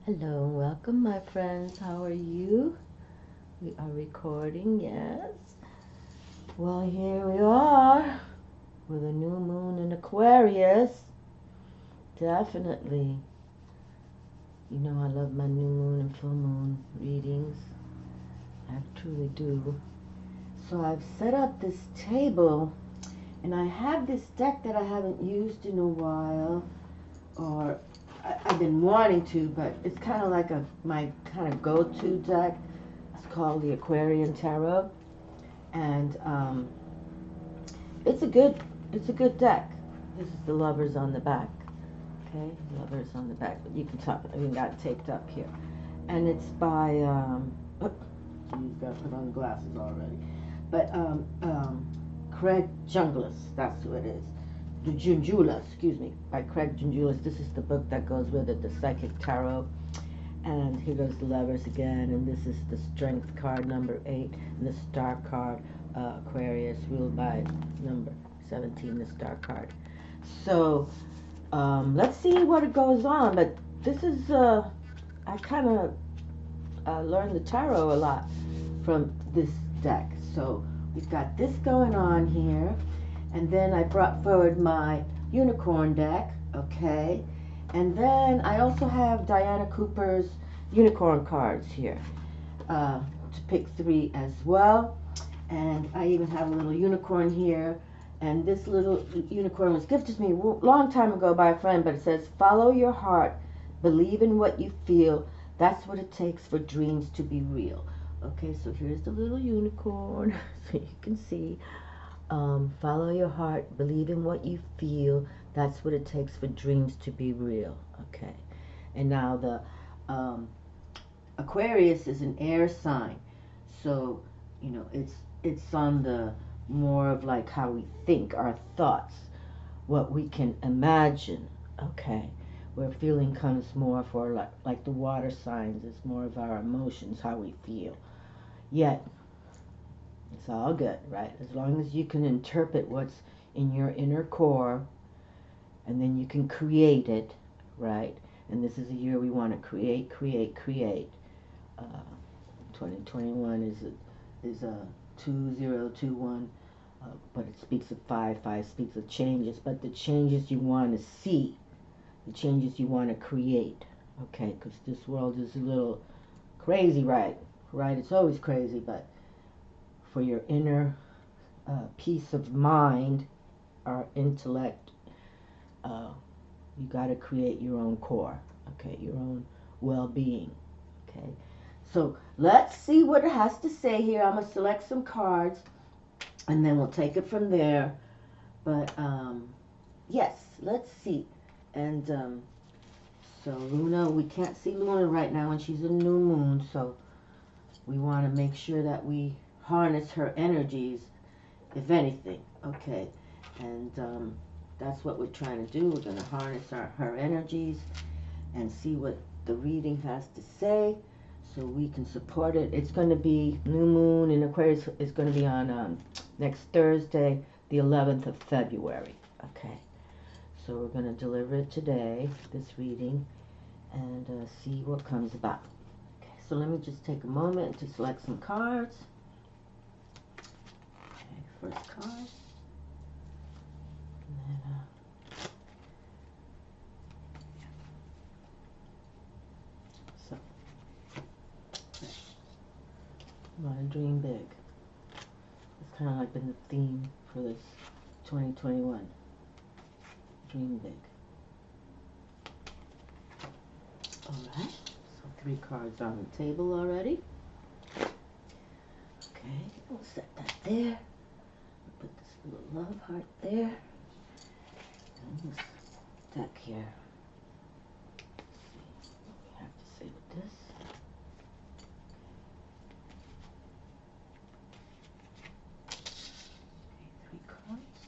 Hello, welcome my friends. How are you? We are recording, yes. Well, here we are with a new moon in Aquarius. Definitely. You know I love my new moon and full moon readings. I truly do. So I've set up this table and I have this deck that I haven't used in a while, or I've been wanting to, but it's kind of like my kind of go-to deck. It's called the Aquarian Tarot, and it's a good deck. This is the Lovers on the back. Okay, Lovers on the back. But you can talk. I mean, got it taped up here, and it's by you've got to put on glasses already. But Craig Jungles, that's who it is. Junjula, excuse me, by Craig Junjulas. This is the book that goes with it, the Psychic Tarot. And here goes the Lovers again, and this is the Strength card, number 8, and the Star card, Aquarius, ruled by number 17, the Star card. So, let's see what it goes on, but this is, I kind of learned the tarot a lot from this deck. So, we've got this going on here. And then I brought forward my unicorn deck, okay? And then I also have Diana Cooper's unicorn cards here to pick 3 as well. And I even have a little unicorn here. And this little unicorn was gifted to me a long time ago by a friend, but it says, follow your heart, believe in what you feel. That's what it takes for dreams to be real. Okay, so here's the little unicorn, so you can see. Follow your heart, believe in what you feel. That's what it takes for dreams to be real. Okay. And now the Aquarius is an air sign. So, you know, it's on the more of like how we think, our thoughts, what we can imagine. Okay. Where feeling comes more for like the water signs, it's more of our emotions, how we feel. Yet it's all good, right? As long as you can interpret what's in your inner core, and then you can create it, right? And this is a year we want to create. 2021 is a 2021, but it speaks of 5. 5 speaks of changes, but the changes you want to see, the changes you want to create, okay? Because this world is a little crazy, right? Right? It's always crazy, but for your inner peace of mind, our intellect, you got to create your own core, okay, your own well-being, okay. So let's see what it has to say here. I'm going to select some cards, and then we'll take it from there. But, yes, let's see. And so Luna, we can't see Luna right now, and she's a new moon, so we want to make sure that we harness her energies, if anything, okay? And that's what we're trying to do. We're going to harness her energies and see what the reading has to say so we can support it. It's going to be new moon in Aquarius. It's going to be on next Thursday, the 11th of February, okay? So we're going to deliver it today, this reading, and see what comes about. Okay, so let me just take a moment to select some cards. First card. And then, so, I want to dream big. It's kind of like been the theme for this 2021. Dream big. Alright, so 3 cards on the table already. Okay, we'll set that there. Put this little love heart there. And this deck here. Let's see what we have to say with this. Okay, 3 cards.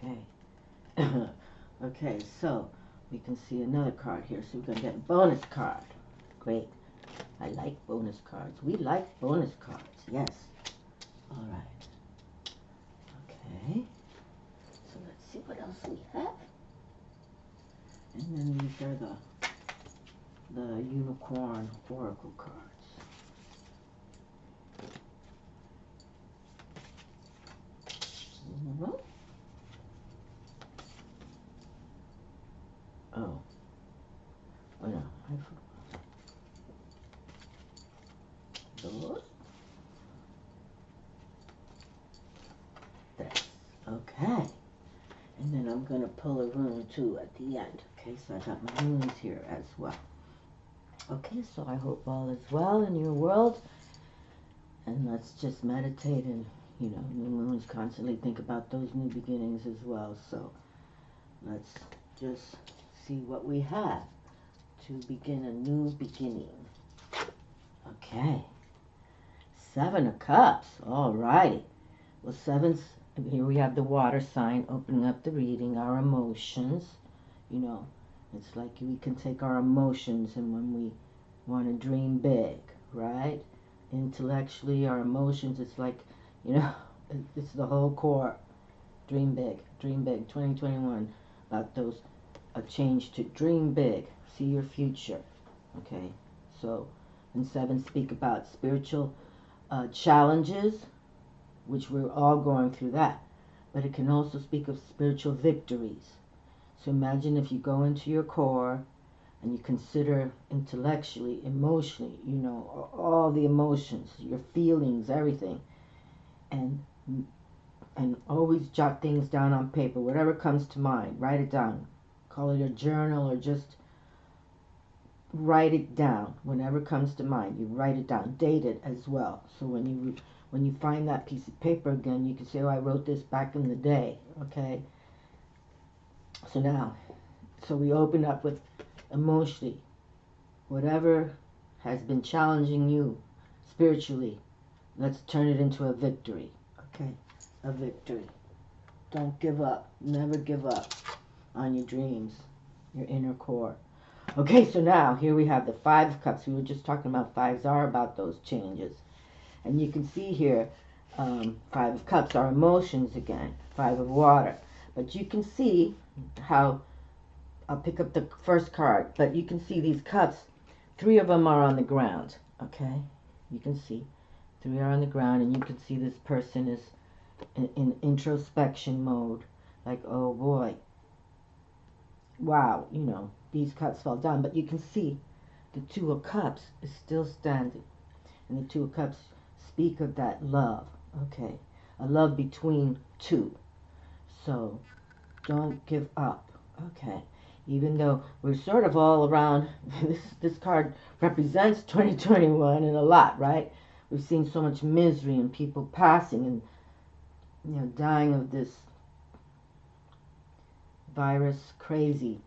Okay. Okay, so we can see another card here. So we're going to get a bonus card. Great. I like bonus cards. We like bonus cards. Yes. All right. Okay. So let's see what else we have. And then these are the unicorn oracle cards. Oh, no, I forgot. Those. This. Okay. And then I'm going to pull a rune too at the end. Okay, so I got my runes here as well. Okay, so I hope all is well in your world. And let's just meditate and, you know, new moons constantly think about those new beginnings as well. So let's just see what we have to begin a new beginning. Okay. 7 of Cups. All righty. Well, here we have the water sign opening up the reading, our emotions. You know, it's like we can take our emotions and when we want to dream big, right? Intellectually, our emotions, it's like, you know, it's the whole core. Dream big, 2021. About those, a change to dream big, see your future. Okay, so, and 7 speak about spiritual challenges, which we're all going through that. But it can also speak of spiritual victories. So imagine if you go into your core and you consider intellectually, emotionally, you know, all the emotions, your feelings, everything. And always jot things down on paper, whatever comes to mind, write it down. Call it a journal or just write it down. Whenever comes to mind, you write it down. Date it as well. So when you find that piece of paper again, you can say, oh, I wrote this back in the day, okay? So now, so we open up with emotionally, whatever has been challenging you spiritually, let's turn it into a victory, okay? A victory. Don't give up. Never give up on your dreams, your inner core. Okay, so now here we have the 5 of Cups. We were just talking about 5s are about those changes. And you can see here, 5 of Cups, our emotions again, 5 of Water. But you can see how, I'll pick up the first card, but you can see these cups, 3 of them are on the ground, okay? You can see 3 are on the ground, and you can see this person is in introspection mode, like, oh boy, wow, you know, these cups fell down. But you can see the 2 of Cups is still standing, and the 2 of Cups speak of that love, okay? A love between 2. So don't give up, okay? Even though we're sort of all around, this card represents 2021 and a lot, right? We've seen so much misery and people passing and, you know, dying of this virus, crazy.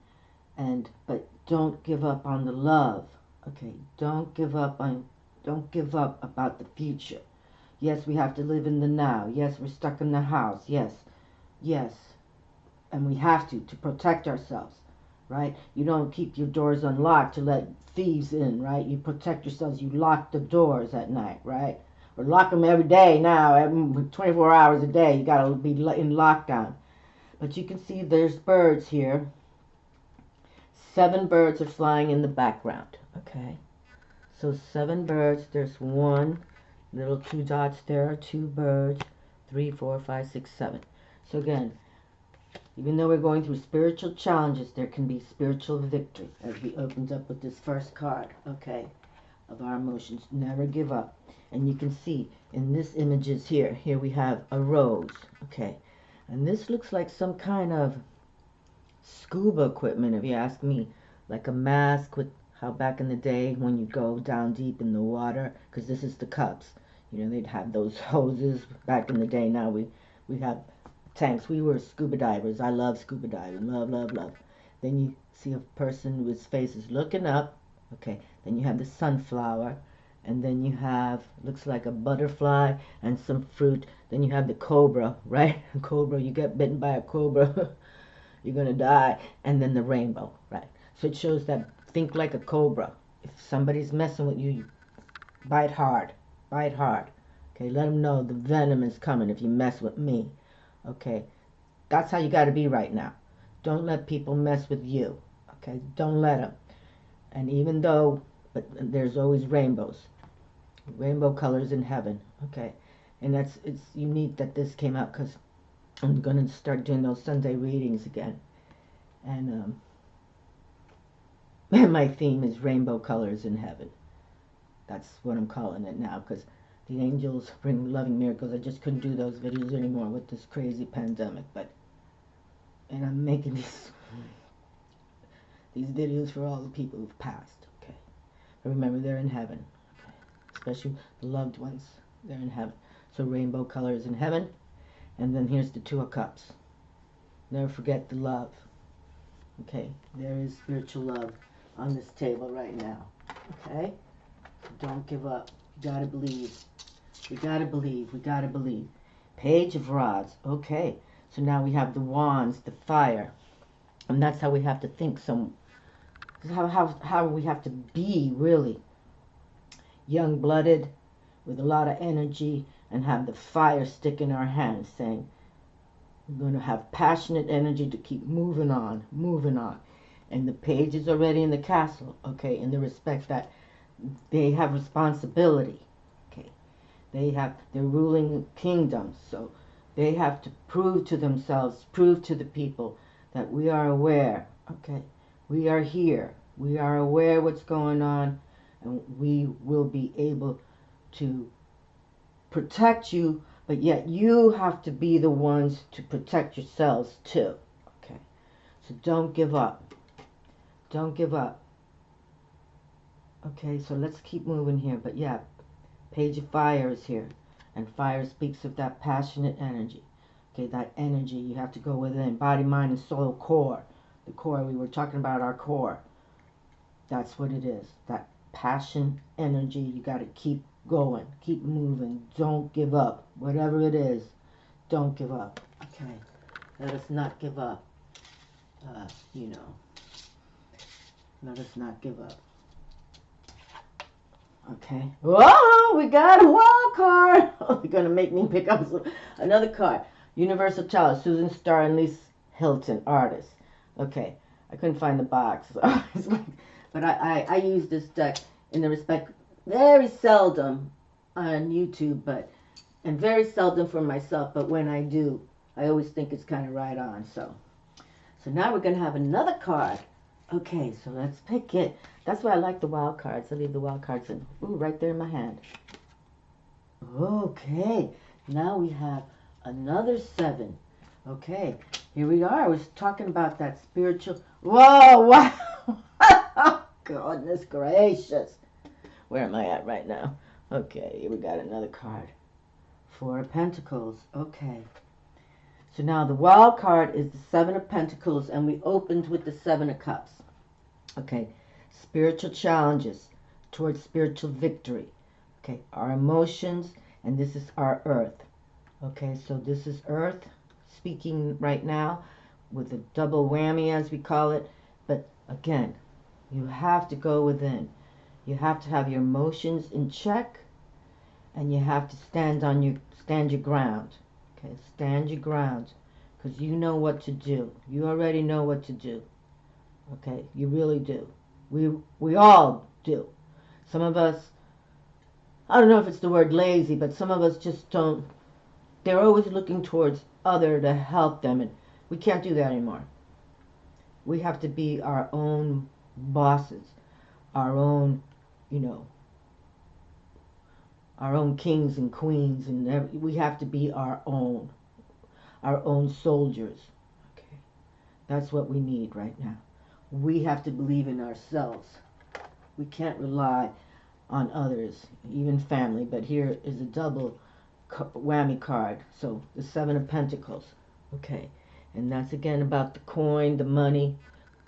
But don't give up on the love, okay? Don't give up about the future. Yes, we have to live in the now. Yes, we're stuck in the house. Yes, and we have to protect ourselves, right? You don't keep your doors unlocked to let thieves in, right? You protect yourselves. You lock the doors at night, right? Or lock them every day now, 24 hours a day. You got to be in lockdown. But you can see there's birds here. 7 birds are flying in the background, okay? So 7 birds, there's 1, little 2 dots there, 2 birds, 3, 4, 5, 6, 7. So again, even though we're going through spiritual challenges, there can be spiritual victory, as we opened up with this first card, okay, of our emotions. Never give up. And you can see in this images here we have a rose, okay? And this looks like some kind of scuba equipment, if you ask me, like a mask with how back in the day when you go down deep in the water, because this is the Cups, you know, they'd have those hoses back in the day. Now we have tanks. We were scuba divers. I love scuba diving, love. Then you see a person whose face is looking up, okay? Then you have the sunflower, and then you have, looks like a butterfly and some fruit. Then you have the cobra, right? Cobra, you get bitten by a cobra, you're gonna die. And then the rainbow, right? So it shows that think like a cobra. If somebody's messing with you, you bite hard, okay? Let them know the venom is coming if you mess with me, okay? That's how you got to be right now. Don't let people mess with you, Okay, don't let them. And even though, but there's always rainbows, rainbow colors in heaven. Okay, and it's unique that this came out because I'm going to start doing those Sunday readings again. And my theme is rainbow colors in heaven. That's what I'm calling it now, because the angels bring loving miracles. I just couldn't do those videos anymore with this crazy pandemic, and I'm making these videos for all the people who've passed. Okay, but remember, they're in heaven. Okay, especially the loved ones, they're in heaven. So rainbow colors in heaven. And then here's the Two of Cups. Never forget the love. Okay, there is spiritual love on this table right now. Okay, don't give up. You gotta believe. We gotta believe. We gotta believe. Page of Rods. Okay, so now we have the wands, the fire, and that's how we have to think. How we have to be, really young-blooded, with a lot of energy, and have the fire stick in our hands, saying we're going to have passionate energy to keep moving on, moving on. And the page is already in the castle, okay, in the respect that they have responsibility, okay. They're ruling kingdoms, so they have to prove to themselves, prove to the people that we are aware, okay. We are here. We are aware what's going on, and we will be able to protect you, but yet you have to be the ones to protect yourselves too. Okay, so don't give up. Don't give up. Okay, so let's keep moving here. But yeah, Page of Fire is here, and fire speaks of that passionate energy. Okay, that energy, you have to go within. Body, mind, and soul core. The core, we were talking about our core. That's what it is. That passion, energy, you got to keep going, keep moving, don't give up. Whatever it is, don't give up. Okay, let us not give up. Let us not give up. Okay. Whoa, we got a wild card. Oh, you're gonna make me pick up another card. Universal Child, Susan Starr and Lise Hilton, artists. Okay, I couldn't find the box. But I use this deck in the respect very seldom on YouTube, and very seldom for myself, but when I do, I always think it's kind of right on. So now we're going to have another card. Okay, so let's pick it. That's why I like the wild cards. I leave the wild cards in. Ooh, right there in my hand. Okay, now we have another 7. Okay, here we are. I was talking about that spiritual. Whoa, wow. Goodness gracious. Where am I at right now? Okay, here we got another card. 4 of Pentacles. Okay. So now the wild card is the 7 of Pentacles, and we opened with the 7 of Cups. Okay. Spiritual challenges towards spiritual victory. Okay. Our emotions, and this is our earth. Okay, so this is earth speaking right now with a double whammy, as we call it. But again, you have to go within. You have to have your emotions in check, and you have to stand your ground. Okay, stand your ground, because you know what to do. You already know what to do. Okay, you really do. We all do. Some of us, I don't know if it's the word lazy, but some of us just don't. They're always looking towards other to help them, and we can't do that anymore. We have to be our own bosses, our own, our own kings and queens, and we have to be our own soldiers. Okay, that's what we need right now. We have to believe in ourselves. We can't rely on others, even family. But here is a double whammy card. So the 7 of Pentacles. Okay, and that's again about the coin, the money.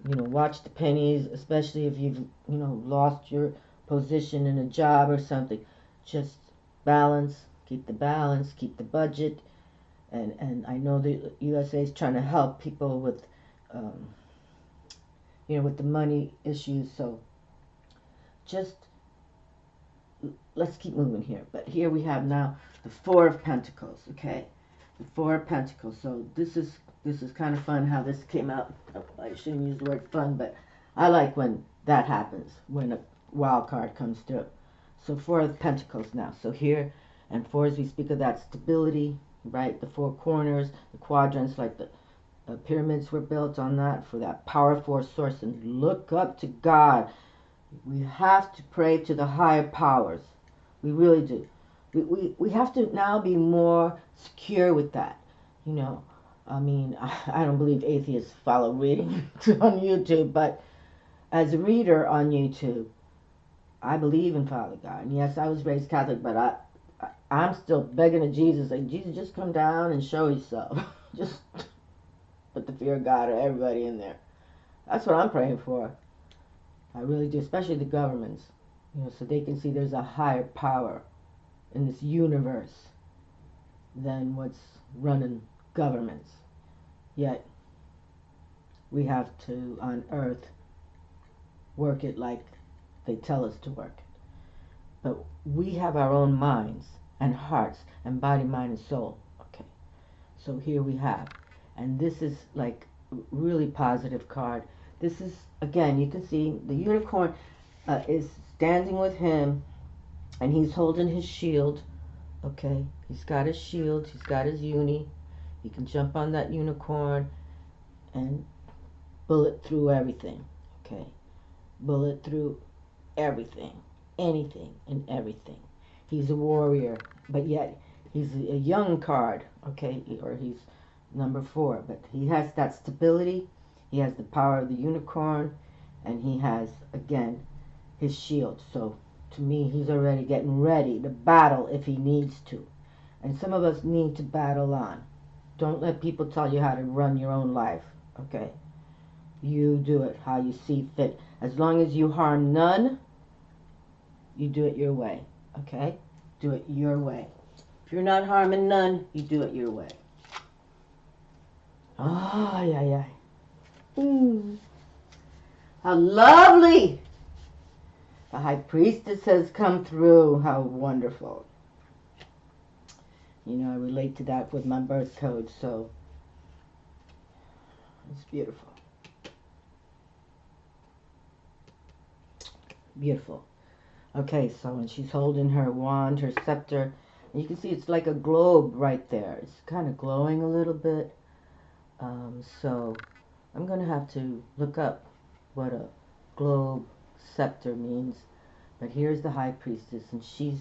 Watch the pennies, especially if you've lost your position in a job or something. Just balance, keep the budget, and I know the USA is trying to help people with with the money issues. So just let's keep moving here. But here we have now the 4 of Pentacles. Okay, the 4 of Pentacles. So this is kind of fun how this came out. I shouldn't use the word fun, but I like when that happens, when a wild card comes through. So 4 of Pentacles now. So here, and 4s, we speak of that stability, right? The 4 corners, the quadrants, like the pyramids were built on that, for that power force source. And look up to God. We have to pray to the higher powers. We really do. We have to now be more secure with that. You know, I mean, I don't believe atheists follow reading on YouTube, but as a reader on YouTube, I believe in Father God. And yes, I was raised Catholic, but I'm still begging to Jesus, like, Jesus, just come down and show yourself. Just put the fear of God or everybody in there. That's what I'm praying for. I really do, especially the governments, you know, so they can see there's a higher power in this universe than what's running governments. Yet, we have to, on earth, work it like they tell us to work it. But we have our own minds and hearts and body, mind, and soul. Okay, so here we have. And this is like really positive card. This is, again, you can see the unicorn is standing with him, and he's holding his shield. Okay, he's got his shield, he's got his uni. He can jump on that unicorn and bullet through everything. Okay, bullet through everything, anything and everything. He's a warrior, but yet he's a young card. Okay, or he's number 4, but he has that stability. He has the power of the unicorn, and he has, again, his shield. So to me, he's already getting ready to battle if he needs to. And some of us need to battle on. Don't let people tell you how to run your own life, okay? You do it how you see fit. As long as you harm none, you do it your way, okay? Do it your way. If you're not harming none, you do it your way. Oh, yeah, yeah. How lovely! The High Priestess has come through. How wonderful. You know, I relate to that with my birth code, so it's beautiful. Beautiful. Okay, so when she's holding her wand, her scepter, and you can see it's like a globe right there. It's kind of glowing a little bit. So I'm going to have to look up what a globe scepter means. But here's the High Priestess, and she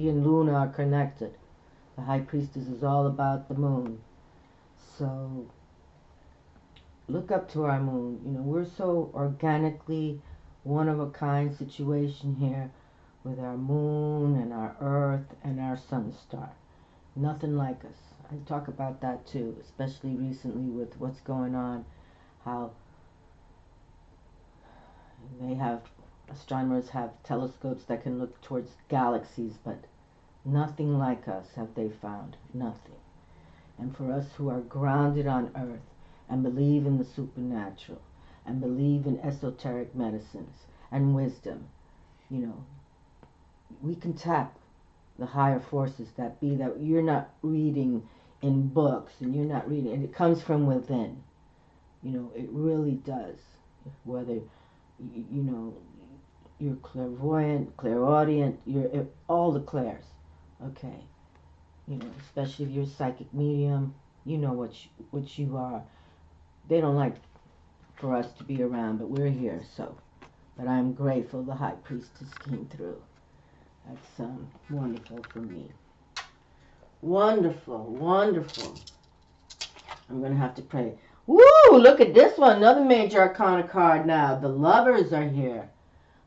and Luna are connected. The High Priestess is all about the moon. So look up to our moon. You know, we're so organically one-of-a-kind situation here with our moon and our earth and our sun star. Nothing like us. I talk about that too, especially recently with what's going on, how they have, astronomers have telescopes that can look towards galaxies, but nothing like us have they found. Nothing. And for us who are grounded on earth and believe in the supernatural and believe in esoteric medicines and wisdom, you know, we can tap the higher forces that be, that you're not reading in books, and you're not reading, and it comes from within. You know, it really does. Whether, you know, you're clairvoyant, clairaudient, you're all the clairs, okay? You know, especially if you're a psychic medium, you know what you are. They don't like for us to be around, but we're here, so. But I'm grateful the High Priestess came through. That's wonderful for me. Wonderful, wonderful. I'm going to have to pray. Woo! Look at this one. Another major arcana card now. The Lovers are here.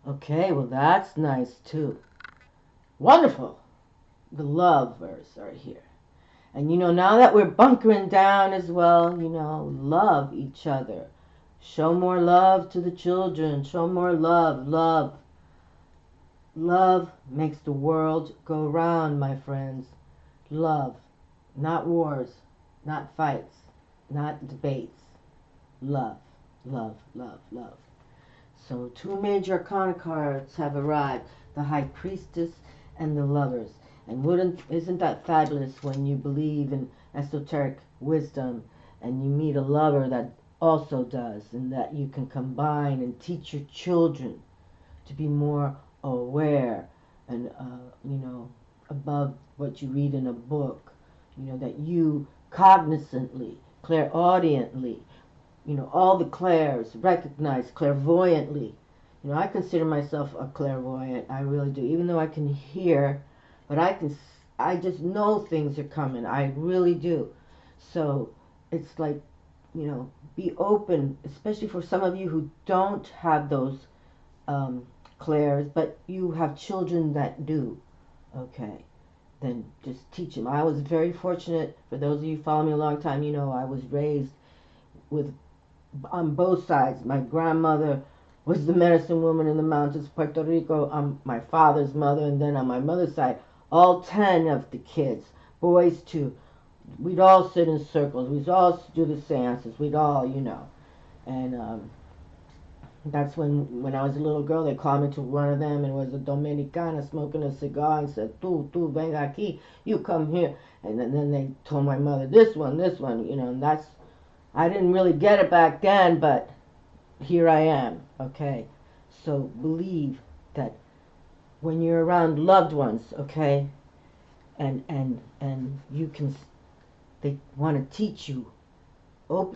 Okay, well, that's nice, too. Wonderful. The Lovers are here. And, you know, now that we're bunkering down as well, you know, love each other. Show more love to the children. Show more love. Love. Love makes the world go round, my friends. Love. Not wars. Not fights. Not debates. Love. Love. Love. Love. So 2 major arcana cards have arrived. The High Priestess and the Lovers. And isn't that fabulous when you believe in esoteric wisdom and you meet a lover that also does, and that you can combine and teach your children to be more aware and, above what you read in a book, that you cognizantly, clairaudiently, all the clairs, recognize clairvoyantly. I consider myself a clairvoyant. I really do. Even though I can hear, but I just know things are coming. I really do. So it's like, be open, especially for some of you who don't have those clairs, but you have children that do. Okay, then just teach them. I was very fortunate. For those of you who follow me a long time, I was raised with, on both sides. My grandmother was the medicine woman in the mountains of Puerto Rico. I'm my father's mother, and then on my mother's side, all 10 of the kids, boys too. We'd all sit in circles. We'd all do the seances. We'd all, and that's when I was a little girl, they called me to one of them, and it was a Dominicana smoking a cigar, and said, "Tú, venga aquí, you come here." And then they told my mother, this one, and that's, I didn't really get it back then, but here I am, okay? So believe that when you're around loved ones, okay, and you can, they want to teach you,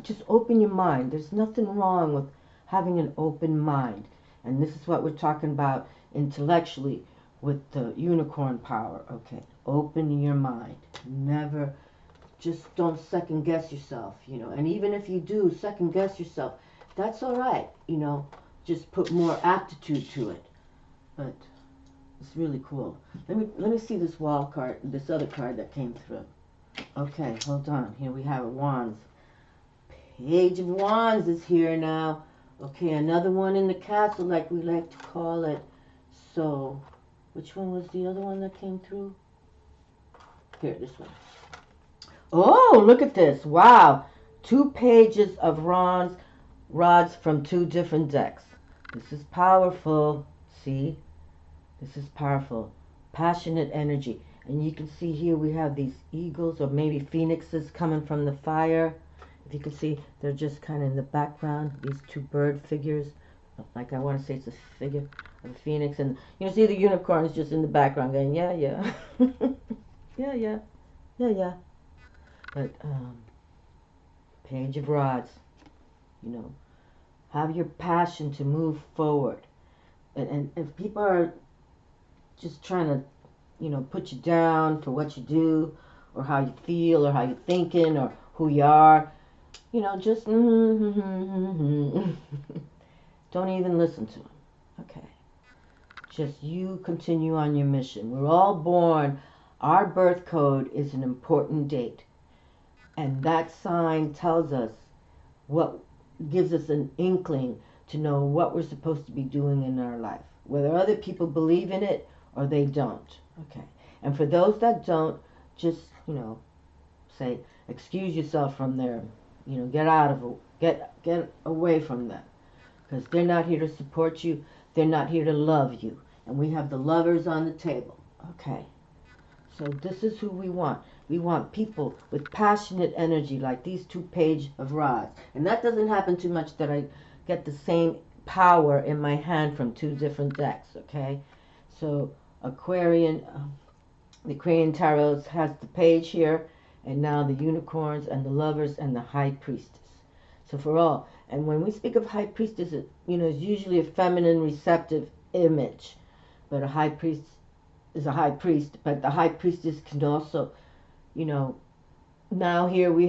just open your mind. There's nothing wrong with having an open mind. And this is what we're talking about intellectually with the unicorn power, okay? Open your mind. Never, just don't second guess yourself, And even if you do second guess yourself, that's all right, Just put more aptitude to it. But it's really cool. Let me see this wall card, this other card that came through. Okay, hold on. Here we have Wands. Page of Wands is here now. Okay, another one in the castle, like we like to call it. So, which one was the other one that came through? Here, this one. Oh, look at this. Wow. 2 pages of rods from 2 different decks. This is powerful. See? This is powerful. Passionate energy. And you can see here we have these eagles or maybe phoenixes coming from the fire. If you can see, they're just kind of in the background, these 2 bird figures. Like I want to say it's a figure of a phoenix. And you see the unicorn is just in the background going, yeah, yeah. yeah, yeah. Yeah, yeah. But, Page of Rods. Have your passion to move forward. And if people are just trying to, put you down for what you do, or how you feel, or how you're thinking, or who you are, just don't even listen to them. Okay. Just you continue on your mission. We're all born. Our birth code is an important date. And that sign tells us what, gives us an inkling to know what we're supposed to be doing in our life. Whether other people believe in it or they don't. Okay. And for those that don't, just, say, excuse yourself from there. Get out of it. Get away from them. Because they're not here to support you. They're not here to love you. And we have the lovers on the table. Okay. So this is who we want. We want people with passionate energy like these 2 pages of rods. And that doesn't happen too much that I get the same power in my hand from 2 different decks, okay? So Aquarian, the Aquarian Tarot has the page here, and now the unicorns and the lovers and the High Priestess. So for all, and when we speak of High Priestess, it, is usually a feminine receptive image, but a High Priest is a High Priest, but the High Priestess can also, now here we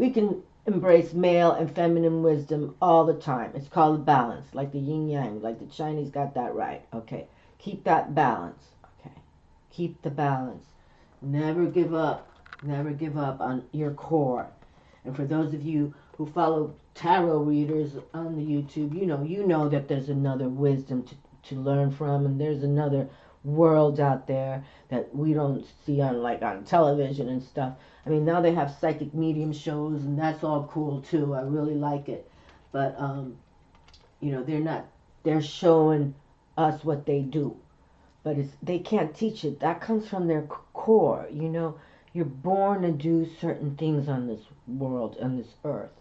can embrace male and feminine wisdom all the time. It's called balance, like the yin yang, like the Chinese got that right. Okay, keep that balance. Okay, keep the balance. Never give up. Never give up on your core. And for those of you who follow tarot readers on the YouTube, you know that there's another wisdom to learn from, and there's another world out there that we don't see on television and stuff. I mean, now they have psychic medium shows, and that's all cool too. I really like it. But they're showing us what they do. But they can't teach it. That comes from their core, You're born to do certain things on this world, on this earth.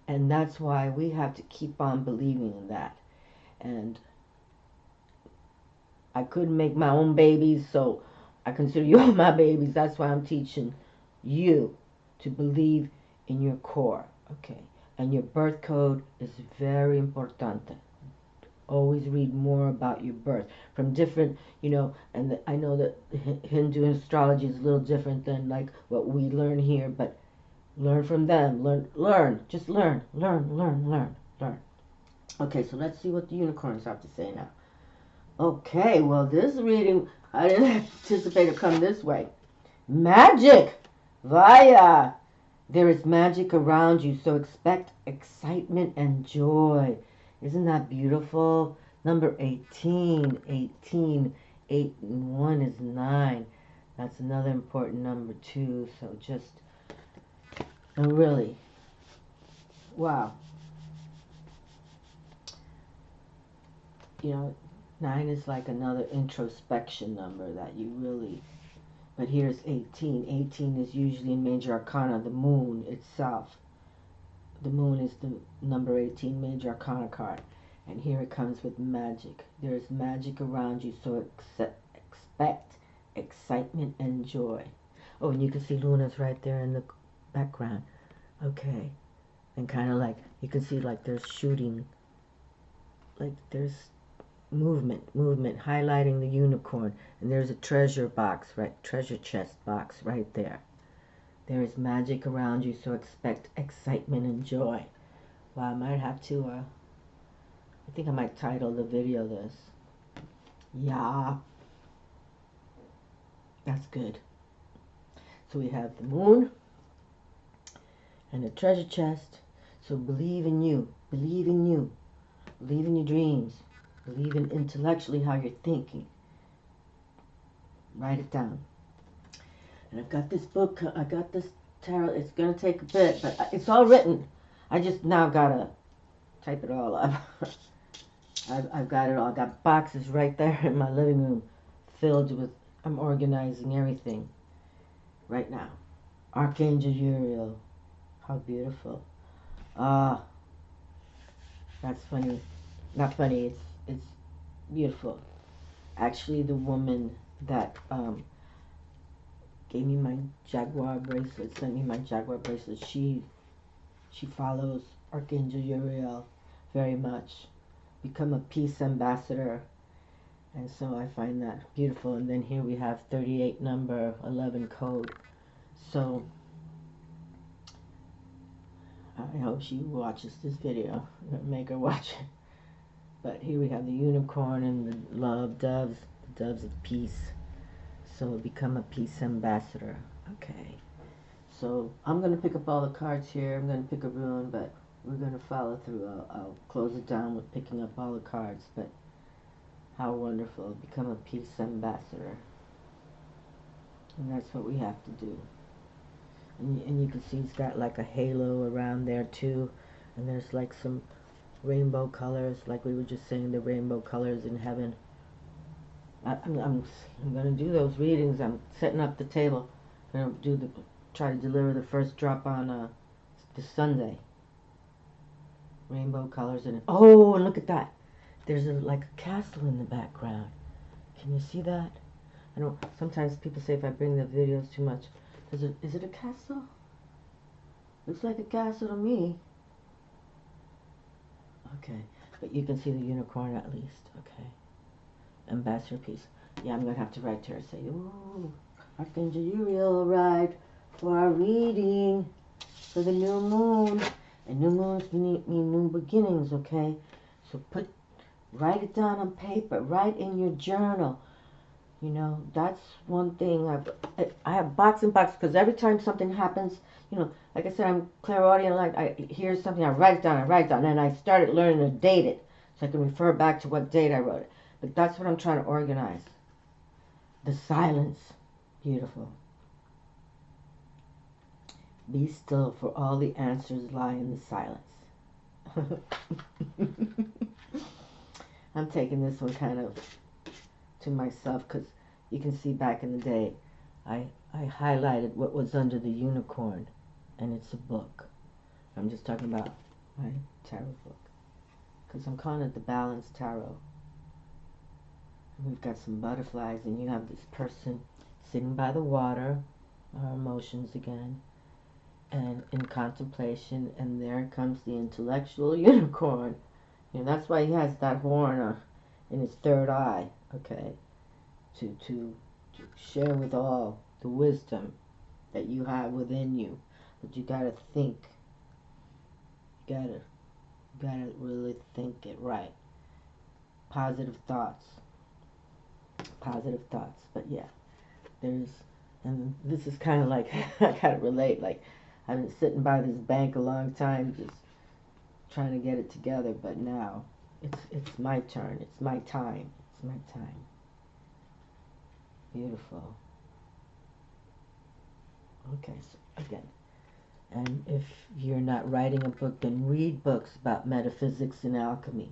And that's why we have to keep on believing in that. And I couldn't make my own babies, so I consider you all my babies. That's why I'm teaching you to believe in your core, okay? And your birth code is very important. Always read more about your birth from different, and I know that Hindu astrology is a little different than like what we learn here, but learn from them. Just learn. Okay, so let's see what the unicorns have to say now. Okay, well, this reading, I didn't anticipate it come this way. Magic! Vaya! There is magic around you, so expect excitement and joy. Isn't that beautiful? Number 18. 8 and 1 is 9. That's another important number, too. So just, really, wow. 9 is like another introspection number that you really, but here's 18. 18 is usually in major arcana, the moon itself. The moon is the number 18 major arcana card. And here it comes with magic. There is magic around you, so expect excitement and joy. Oh, and you can see Luna's right there in the background. Okay. And kind of like, you can see like there's shooting, like there's movement, highlighting the unicorn. And there's a treasure box, right? Treasure chest box right there. There is magic around you, so expect excitement and joy. Well, I might have to, I think I might title the video this. Yeah. That's good. So we have the moon and the treasure chest. So believe in you. Believe in you. Believe in your dreams. Believe in intellectually how you're thinking. Write it down. And I've got this book, I got this tarot. It's going to take a bit, but it's all written. I just now got to type it all up. I've got it all. I've got boxes right there in my living room filled with, I'm organizing everything right now. Archangel URIEL. How beautiful. That's funny. Not funny, it's beautiful. Actually, the woman that gave me my jaguar bracelet, sent me my jaguar bracelet, she follows Archangel URIEL very much. Become a peace ambassador. And so I find that beautiful. And then here we have 38 number 11 code. So I hope she watches this video. Make her watch it. But here we have the unicorn and the love doves, the doves of peace. So become a peace ambassador. Okay. So I'm going to pick up all the cards here. I'm going to pick a rune, but we're going to follow through. I'll close it down with picking up all the cards. But how wonderful. Become a peace ambassador. And that's what we have to do. And you can see it's got like a halo around there too. And there's like some rainbow colors, like we were just saying, the rainbow colors in heaven. I'm going to do those readings. I'm setting up the table. I'm going to try to deliver the first drop on this Sunday. Rainbow colors in it. Oh, and look at that. There's like a castle in the background. Can you see that? I know sometimes people say if I bring the videos too much, is it a castle? Looks like a castle to me. Okay, but you can see the unicorn at least. Okay. Ambassador Peace. Yeah, I'm going to have to write to her and say, ooh, Archangel URIEL arrived for our reading for the new moon. And new moons mean new beginnings, okay? So write it down on paper. Write in your journal. You know, that's one thing. I have box and box because every time something happens, like I said, I'm clairaudient. Like I hear something, I write it down, and I started learning to date it so I can refer back to what date I wrote it. But that's what I'm trying to organize. The silence. Beautiful. Be still, for all the answers lie in the silence. I'm taking this one kind of to myself because you can see back in the day I highlighted what was under the unicorn, and it's a book. I'm just talking about my tarot book, because I'm calling it the Balanced Tarot. And we've got some butterflies, and you have this person sitting by the water, our emotions again, and in contemplation, and there comes the intellectual unicorn. You know, that's why he has that horn in his third eye, okay, to share with all the wisdom that you have within you. But you gotta think. You gotta really think it right. Positive thoughts. Positive thoughts. But yeah, and this is kind of like, I gotta relate, like, I've been sitting by this bank a long time, just trying to get it together, but now it's my turn. It's my time. It's my time. Beautiful. Okay, so again, and if you're not writing a book, then read books about metaphysics and alchemy.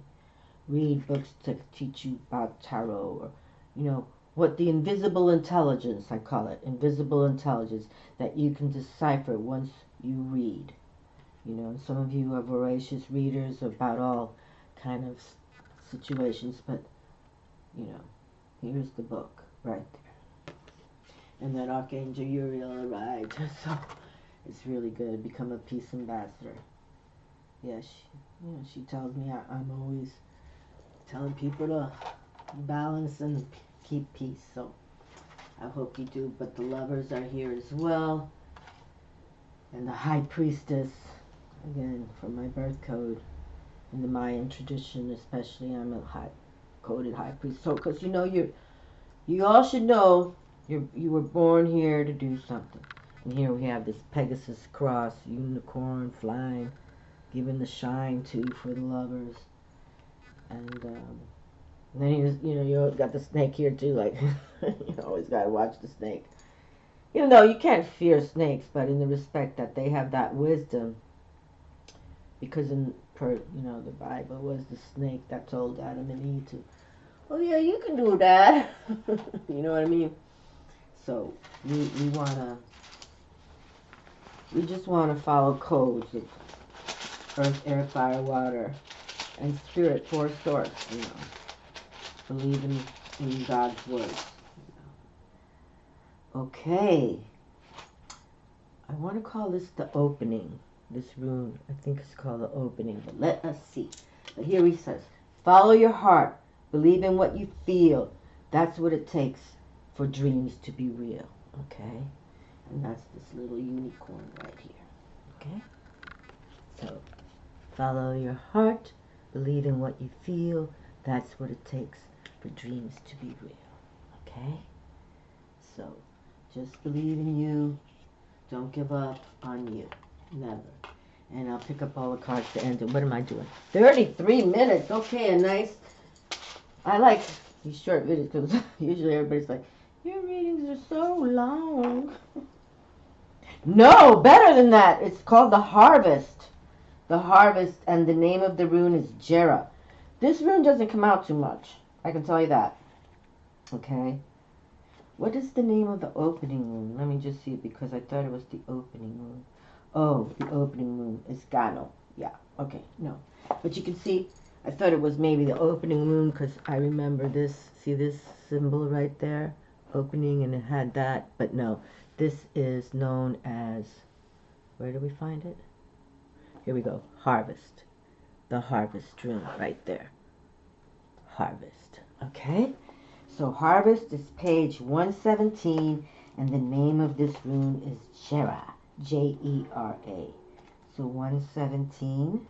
Read books to teach you about tarot, or, you know, what the invisible intelligence, I call it, invisible intelligence, that you can decipher once you read. You know, some of you are voracious readers about all kind of situations, but, you know, here's the book right there. And then Archangel URIEL arrived, so it's really good. Become a peace ambassador. Yeah, she tells me I'm always telling people to balance and keep peace, so I hope you do. But the lovers are here as well, and the High Priestess, again, from my birth code in the Mayan tradition, especially. I'm a coded high priest. So, because you know, you all should know you were born here to do something. And here we have this Pegasus cross, unicorn flying, giving the shine to for the lovers. And then you got the snake here too. Like, you always gotta watch the snake. Even though you can't fear snakes, but in the respect that they have that wisdom. Because the Bible was the snake that told Adam and Eve to, oh yeah, you can do that. You know what I mean? So we just wanna follow codes of earth, air, fire, water, and spirit, for source. You know, believe in God's word. Okay. I want to call this the opening. This rune, I think it's called the opening, but let us see. But here he says, follow your heart, believe in what you feel. That's what it takes for dreams to be real, okay? And that's this little unicorn right here, okay? So, follow your heart, believe in what you feel. That's what it takes for dreams to be real, okay? So, just believe in you. Don't give up on you. Never. And I'll pick up all the cards to end it. What am I doing? 33 minutes. Okay, a nice... I like these short videos because usually everybody's like, your readings are so long. No, better than that. It's called the Harvest. The Harvest, and the name of the rune is Jera. This rune doesn't come out too much. I can tell you that. Okay? What is the name of the opening rune? Let me just see it, because I thought it was the opening rune. Oh, the opening rune is Gano. Yeah, okay, no. But you can see, I thought it was maybe the opening rune, because I remember this. See this symbol right there? Opening, and it had that. But no, this is known as, where do we find it? Here we go, Harvest. The Harvest rune right there. Harvest, okay? So Harvest is page 117, and the name of this rune is Jera, Jera. So 117,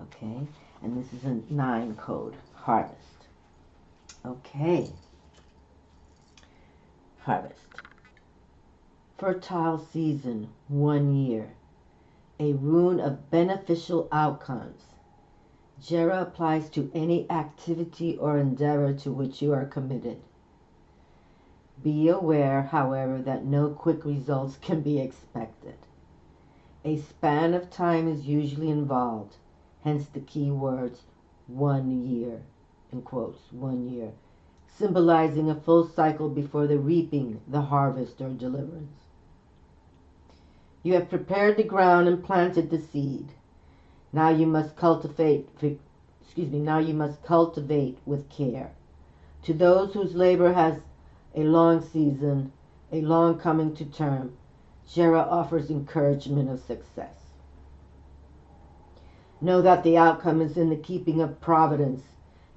okay, and this is a 9 code, Harvest. Okay, Harvest. Fertile season, 1 year, a rune of beneficial outcomes. Jera applies to any activity or endeavor to which you are committed. Be aware, however, that no quick results can be expected. A span of time is usually involved, hence the key words 1 year, in quotes, 1 year, symbolizing a full cycle before the reaping, the harvest, or deliverance. You have prepared the ground and planted the seed. Now you must now you must cultivate with care. To those whose labor has a long season, a long coming to term, Jera offers encouragement of success. Know that the outcome is in the keeping of providence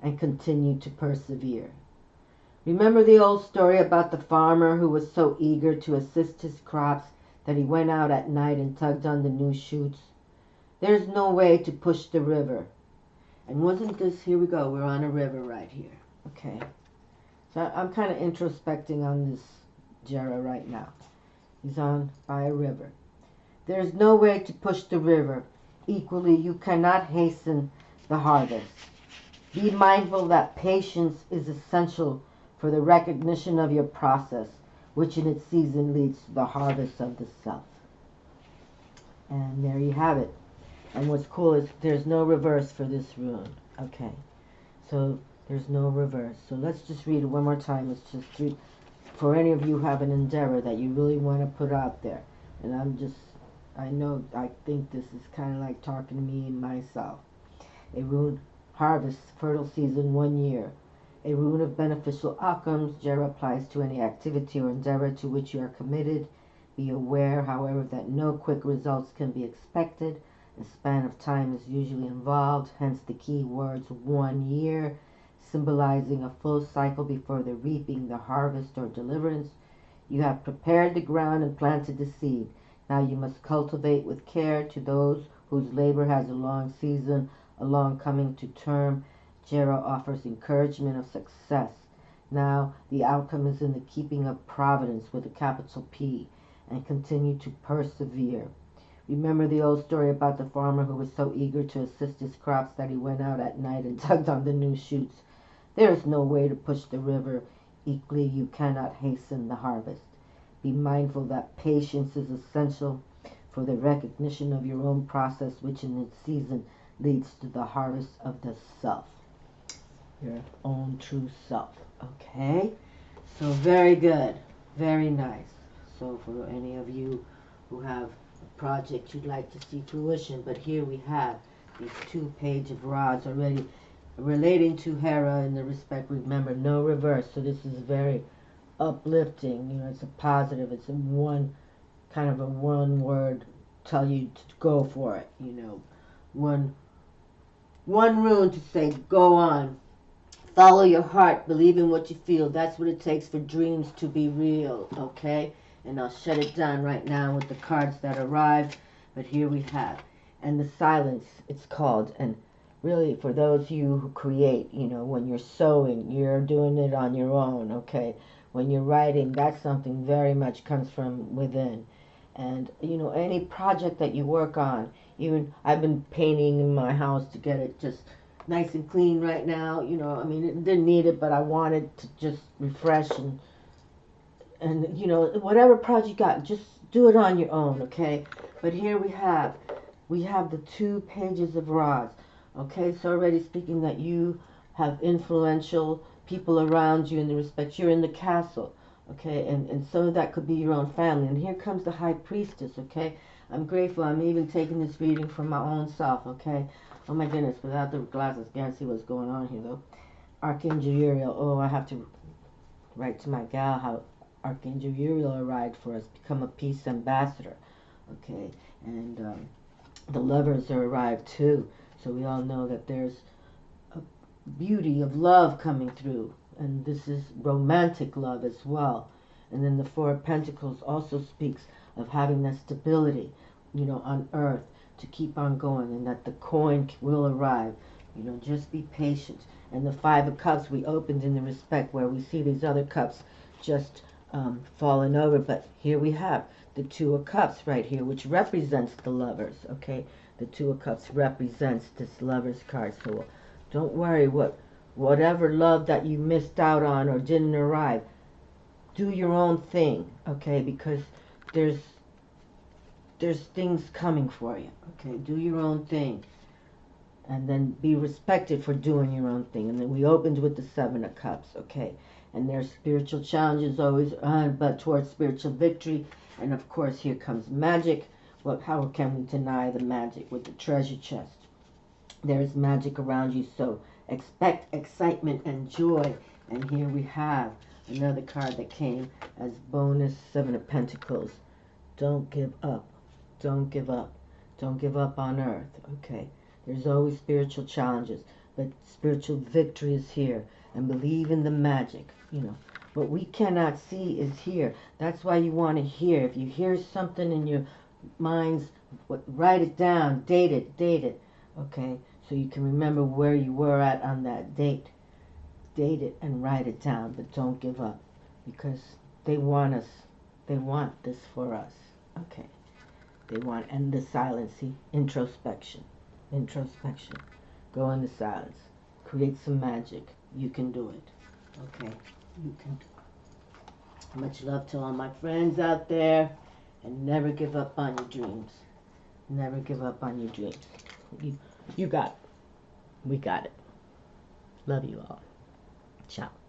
and continue to persevere. Remember the old story about the farmer who was so eager to assist his crops that he went out at night and tugged on the new shoots? There's no way to push the river. And wasn't this, here we go, we're on a river right here. Okay. So I'm kind of introspecting on this Jera right now. He's on by a river. There's no way to push the river. Equally, you cannot hasten the harvest. Be mindful that patience is essential for the recognition of your process, which in its season leads to the harvest of the self. And there you have it. And what's cool is there's no reverse for this rune. Okay. So there's no reverse. So let's just read it one more time. Let's just read for any of you who have an endeavor that you really want to put out there. And I think this is kind of like talking to me and myself. A rune, harvest, fertile season, 1 year. A rune of beneficial outcomes. Jera applies to any activity or endeavor to which you are committed. Be aware, however, that no quick results can be expected. A span of time is usually involved, hence the key words 1 year, symbolizing a full cycle before the reaping, the harvest, or deliverance. You have prepared the ground and planted the seed. Now you must cultivate with care. To those whose labor has a long season, a long coming to term, Jera offers encouragement of success. Now the outcome is in the keeping of providence with a capital P, and continue to persevere. Remember the old story about the farmer who was so eager to assist his crops that he went out at night and tugged on the new shoots. There is no way to push the river. Equally, you cannot hasten the harvest. Be mindful that patience is essential for the recognition of your own process, which in its season leads to the harvest of the self. Your own true self. Okay? So very good. Very nice. So for any of you who have project you'd like to see fruition, but here we have these 2 pages of rods already relating to Hera in the respect, remember, no reverse. So this is very uplifting, it's a positive, it's a one word, tell you to go for it, one rune to say go on, follow your heart, believe in what you feel. That's what it takes for dreams to be real. Okay. And I'll shut it down right now with the cards that arrived. But here we have. And the silence, it's called. And really, for those of you who create, when you're sewing, you're doing it on your own, okay? When you're writing, that's something very much comes from within. And, any project that you work on, even I've been painting in my house to get it just nice and clean right now. It didn't need it, but I wanted to just refresh and whatever project you got, just do it on your own, okay? But here we have the 2 pages of rods, okay? So already speaking that you have influential people around you in the respect, you're in the castle, okay? And some of that could be your own family. And here comes the High Priestess, okay? I'm grateful. I'm even taking this reading from my own self, okay? Oh my goodness, without the glasses, can't see what's going on here, though. Archangel URIEL, oh, I have to write to my gal how Archangel URIEL arrived for us, become a peace ambassador, okay? And the lovers are arrived too, so we all know that there's a beauty of love coming through, and this is romantic love as well. And then the 4 of Pentacles also speaks of having that stability, on earth to keep on going, and that the coin will arrive. Just be patient. And the 5 of Cups we opened in the respect where we see these other cups just fallen over, but here we have the 2 of Cups right here, which represents the lovers, okay? The 2 of Cups represents this lovers card. So don't worry whatever love that you missed out on or didn't arrive, do your own thing, okay? Because there's things coming for you, okay? Do your own thing, and then be respected for doing your own thing. And then we opened with the 7 of Cups, okay? And there's spiritual challenges always on, but towards spiritual victory. And of course, here comes magic. How can we deny the magic with the treasure chest? There's magic around you, so expect excitement and joy. And here we have another card that came as bonus, Seven of Pentacles. Don't give up. Don't give up. Don't give up on earth. Okay. There's always spiritual challenges, but spiritual victory is here. And believe in the magic. What we cannot see is here. That's why you want to hear. If you hear something in your mind's, write it down. Date it. Okay. So you can remember where you were at on that date. Date it and write it down, but don't give up, because they want us. They want this for us. Okay. They want, and the silence, see, introspection. Go into silence. Create some magic. You can do it. Okay. You can do it. Much love to all my friends out there, and never give up on your dreams. Never give up on your dreams. You got it. We got it. Love you all. Ciao.